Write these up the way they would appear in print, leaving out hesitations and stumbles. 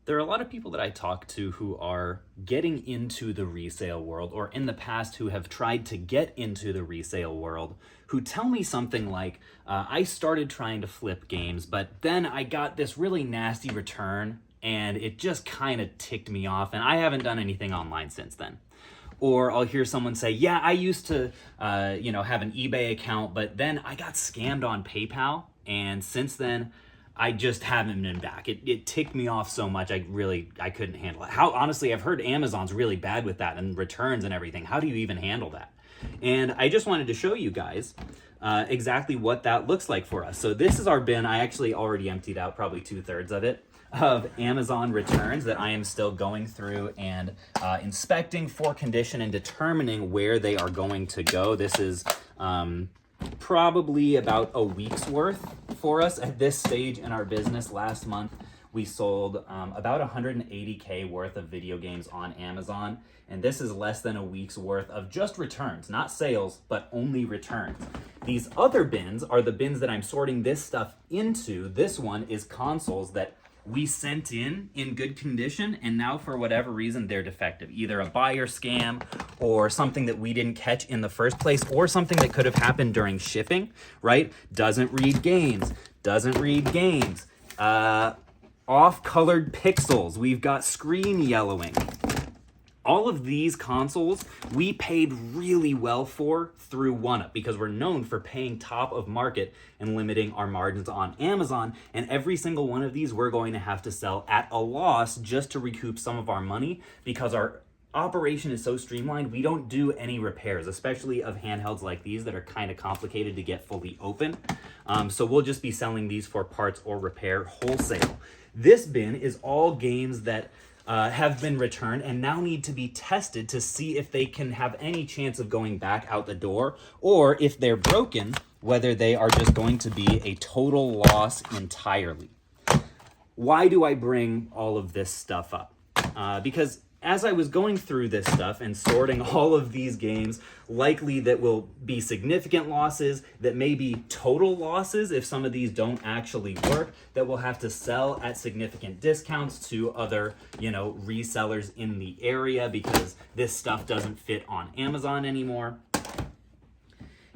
There are a lot of people that I talk to who are getting into the resale world, or in the past who have tried to get into the resale world, who tell me something like, I started trying to flip games, but then I got this really nasty return and it just kind of ticked me off, and I haven't done anything online since then. Or I'll hear someone say, yeah, I used to have an eBay account, but then I got scammed on PayPal, and since then I just haven't been back. It ticked me off so much, I couldn't handle it. Honestly, I've heard Amazon's really bad with that and returns and everything. How do you even handle that? And I just wanted to show you guys exactly what that looks like for us. So this is our bin. I actually already emptied out probably 2/3 of it, of Amazon returns that I am still going through and inspecting for condition and determining where they are going to go. This is probably about a week's worth for us at this stage in our business. Last month we sold about 180K worth of video games on Amazon, and this is less than a week's worth of just returns, not sales, but only returns. These other bins are the bins that I'm sorting this stuff into. This one is consoles that we sent in good condition, and now for whatever reason they're defective. Either a buyer scam or something that we didn't catch in the first place, or something that could have happened during shipping, right? Doesn't read games, off-colored pixels, we've got screen yellowing. All of these consoles we paid really well for through one-up, because we're known for paying top of market and limiting our margins on Amazon. And every single one of these we're going to have to sell at a loss just to recoup some of our money, because our operation is so streamlined. We don't do any repairs, especially of handhelds like these that are kind of complicated to get fully open. So we'll just be selling these for parts or repair wholesale. This bin is all games that have been returned and now need to be tested to see if they can have any chance of going back out the door, or if they're broken, whether they are just going to be a total loss entirely. Why do I bring all of this stuff up? Because as I was going through this stuff and sorting all of these games, likely that will be significant losses, that may be total losses if some of these don't actually work, that we'll have to sell at significant discounts to other, resellers in the area, because this stuff doesn't fit on Amazon anymore.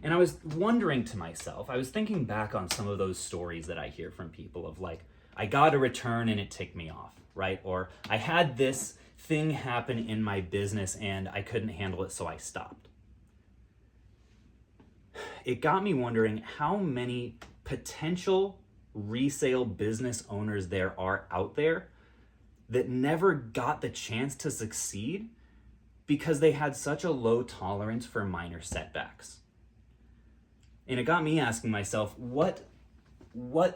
And I was wondering to myself, I was thinking back on some of those stories that I hear from people of like, I got a return and it ticked me off, right? Or I had this thing happen in my business and I couldn't handle it, so I stopped. It got me wondering how many potential resale business owners there are out there that never got the chance to succeed because they had such a low tolerance for minor setbacks. And it got me asking myself, what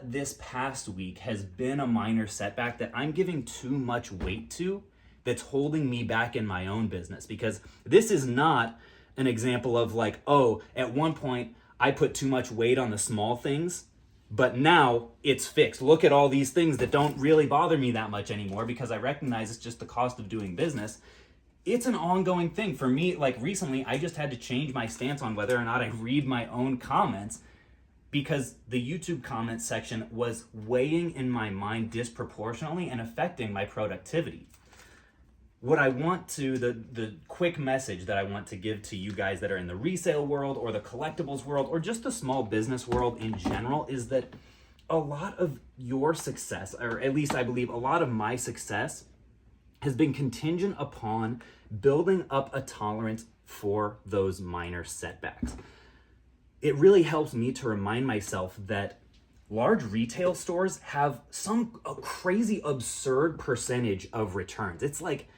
this past week has been a minor setback that I'm giving too much weight to, that's holding me back in my own business. Because this is not an example of like, oh, at one point I put too much weight on the small things, but now it's fixed. Look at all these things that don't really bother me that much anymore because I recognize it's just the cost of doing business. It's an ongoing thing. For me, like recently, I just had to change my stance on whether or not I read my own comments, because the YouTube comment section was weighing in my mind disproportionately and affecting my productivity. What I want to, the quick message that I want to give to you guys that are in the resale world or the collectibles world or just the small business world in general, is that a lot of your success, or at least I believe a lot of my success, has been contingent upon building up a tolerance for those minor setbacks. It really helps me to remind myself that large retail stores have a crazy absurd percentage of returns. It's like,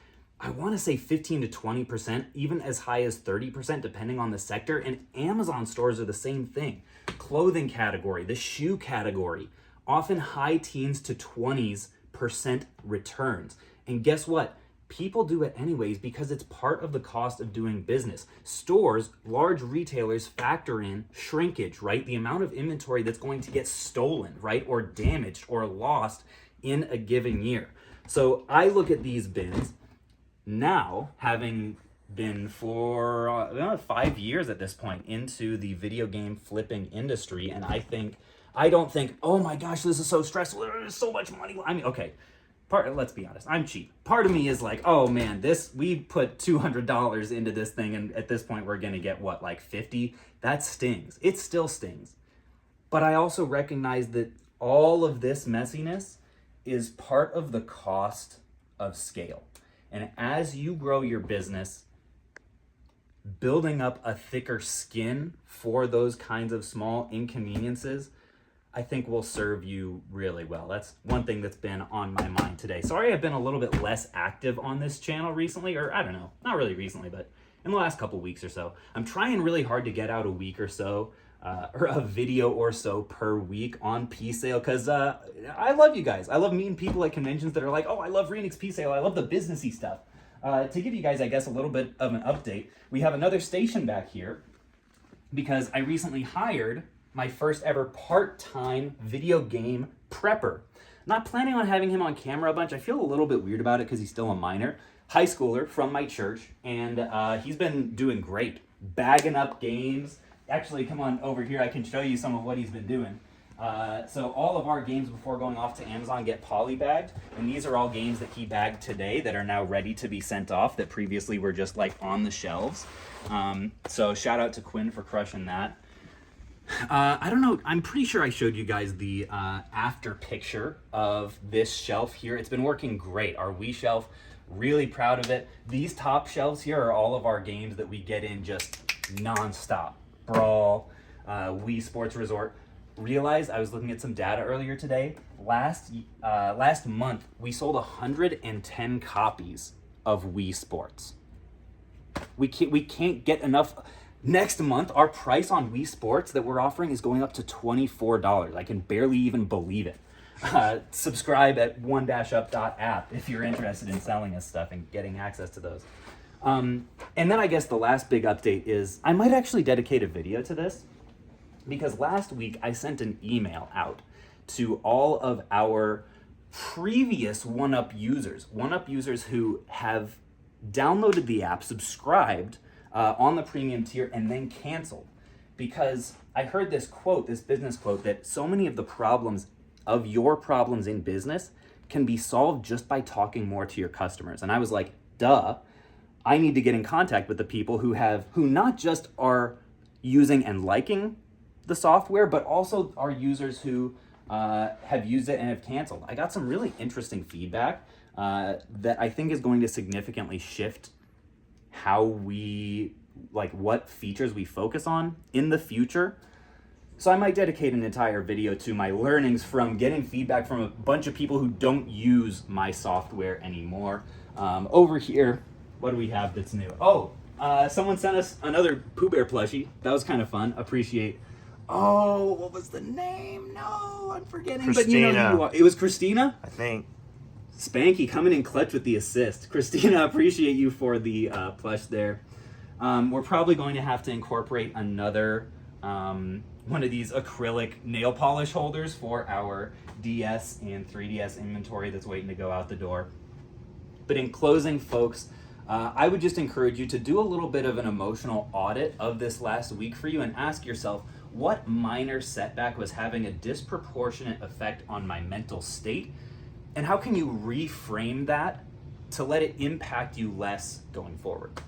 I want to say 15 to 20%, even as high as 30%, depending on the sector. And Amazon stores are the same thing. Clothing category, the shoe category, often high teens to 20% returns. And guess what? People do it anyways because it's part of the cost of doing business. Stores, large retailers factor in shrinkage, right? The amount of inventory that's going to get stolen, right? Or damaged or lost in a given year. So I look at these bins now, having been for 5 years at this point into the video game flipping industry, and I don't think, oh my gosh, this is so stressful, there's so much money. I mean, okay, let's be honest, I'm cheap. Part of me is like, oh man, we put $200 into this thing, and at this point we're gonna get what, like 50? That stings. It still stings. But I also recognize that all of this messiness is part of the cost of scale. And as you grow your business, building up a thicker skin for those kinds of small inconveniences, I think will serve you really well. That's one thing that's been on my mind today. Sorry I've been a little bit less active on this channel recently, or I don't know, not really recently, but in the last couple weeks or so. I'm trying really hard to get out a week or so, or a video or so per week on P-Sale, because I love you guys. I love meeting people at conventions that are like, oh, I love Renix P-Sale. I love the businessy stuff. To give you guys, I guess, a little bit of an update, we have another station back here because I recently hired my first ever part-time video game prepper. Not planning on having him on camera a bunch. I feel a little bit weird about it because he's still a minor. High schooler from my church, and he's been doing great. Bagging up games. Actually, come on over here. I can show you some of what he's been doing. So all of our games before going off to Amazon get poly-bagged, and these are all games that he bagged today that are now ready to be sent off that previously were just like on the shelves. So shout out to Quinn for crushing that. I don't know, I'm pretty sure I showed you guys the after picture of this shelf here. It's been working great. Our Wii shelf, really proud of it. These top shelves here are all of our games that we get in just nonstop. Brawl, Wii Sports Resort. Realized I was looking at some data earlier today. Last month, we sold 110 copies of Wii Sports. We can't get enough. Next month, our price on Wii Sports that we're offering is going up to $24. I can barely even believe it. Subscribe at one-up.app if you're interested in selling us stuff and getting access to those. And then I guess the last big update is I might actually dedicate a video to this, because last week I sent an email out to all of our previous one-up users who have downloaded the app, subscribed on the premium tier, and then canceled. Because I heard this quote, this business quote, that so many of the problems of your problems in business can be solved just by talking more to your customers. And I was like, duh, I need to get in contact with the people who not just are using and liking the software, but also are users who have used it and have canceled. I got some really interesting feedback that I think is going to significantly shift how what features we focus on in the future. So I might dedicate an entire video to my learnings from getting feedback from a bunch of people who don't use my software anymore. Over here, what do we have that's new? Oh, someone sent us another Pooh Bear plushie. That was kind of fun. Appreciate. Oh, what was the name? No, I'm forgetting. Christina. But you know who you are. It was Christina? I think. Spanky coming in clutch with the assist. Christina, appreciate you for the plush there. We're probably going to have to incorporate another one of these acrylic nail polish holders for our DS and 3DS inventory that's waiting to go out the door. But in closing, folks, I would just encourage you to do a little bit of an emotional audit of this last week for you and ask yourself, what minor setback was having a disproportionate effect on my mental state? And how can you reframe that to let it impact you less going forward?